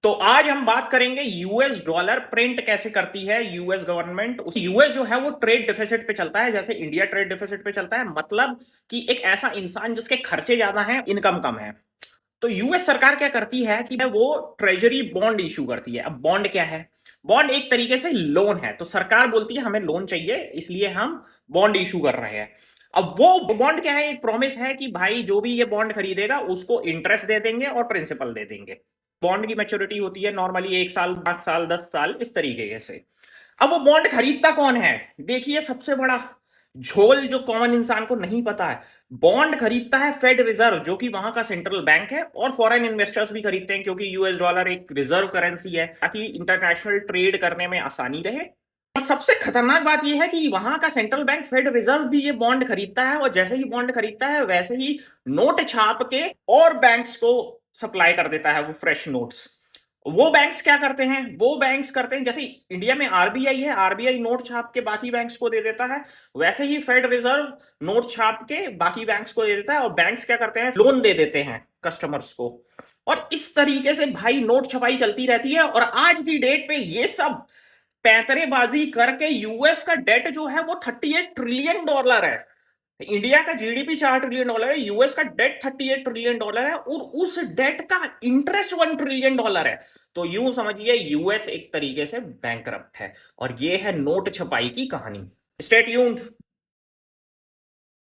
तो आज हम बात करेंगे यूएस डॉलर प्रिंट कैसे करती है यूएस गवर्नमेंट। यूएस जो है वो ट्रेड डिफिसिट पे चलता है, जैसे इंडिया ट्रेड डिफिसिट पे चलता है। मतलब कि एक ऐसा इंसान जिसके खर्चे ज्यादा हैं, इनकम कम है। तो यूएस सरकार क्या करती है कि वो ट्रेजरी बॉन्ड इशू करती है। अब बॉन्ड क्या है? बॉन्ड एक तरीके से लोन है। तो सरकार बोलती है हमें लोन चाहिए, इसलिए हम बॉन्ड इशू कर रहे हैं। अब वो बॉन्ड क्या है? एक प्रॉमिस है कि भाई जो भी ये बॉन्ड खरीदेगा उसको इंटरेस्ट दे देंगे और प्रिंसिपल दे देंगे। बॉन्ड की मैच्योरिटी होती है नॉर्मली 1 साल, 5 साल, 10 साल, इस तरीके से। अब वो बॉन्ड खरीदता कौन है? देखिए, सबसे बड़ा झोल जो कॉमन इंसान को नहीं पता है, बॉन्ड खरीदता है फेड रिजर्व, जो कि वहां का सेंट्रल बैंक है। और फॉरेन इन्वेस्टर्स भी खरीदते हैं, क्योंकि यूएस डॉलर एक रिजर्व करेंसी है, ताकि इंटरनेशनल ट्रेड करने में आसानी रहे। और सबसे खतरनाक बात यह है कि वहां का सेंट्रल बैंक फेड रिजर्व भी ये बॉन्ड खरीदता है, और जैसे ही बॉन्ड खरीदता है वैसे ही नोट छाप के और बैंक्स को सप्लाई कर देता है वो फ्रेश नोट्स। वो बैंक्स क्या करते हैं? वो बैंक्स करते हैं, जैसे इंडिया में आरबीआई है, आरबीआई नोट छाप के बाकी बैंक्स को दे देता है, वैसे ही फेड रिजर्व नोट छाप के बाकी बैंक्स को दे देता है। और बैंक्स क्या करते हैं? लोन दे देते हैं कस्टमर्स को। और इस तरीके से भाई नोट छपाई चलती रहती है। और आज की डेट पे ये सब पैंतरेबाजी करके यूएस का डेट जो है वो $38 ट्रिलियन है। इंडिया का जीडीपी $4 ट्रिलियन है, यूएस का डेट $38 ट्रिलियन है, और उस डेट का इंटरेस्ट $1 ट्रिलियन है। तो यूं समझिए यूएस एक तरीके से बैंकरप्ट है। और ये है नोट छपाई की कहानी। Stay tuned.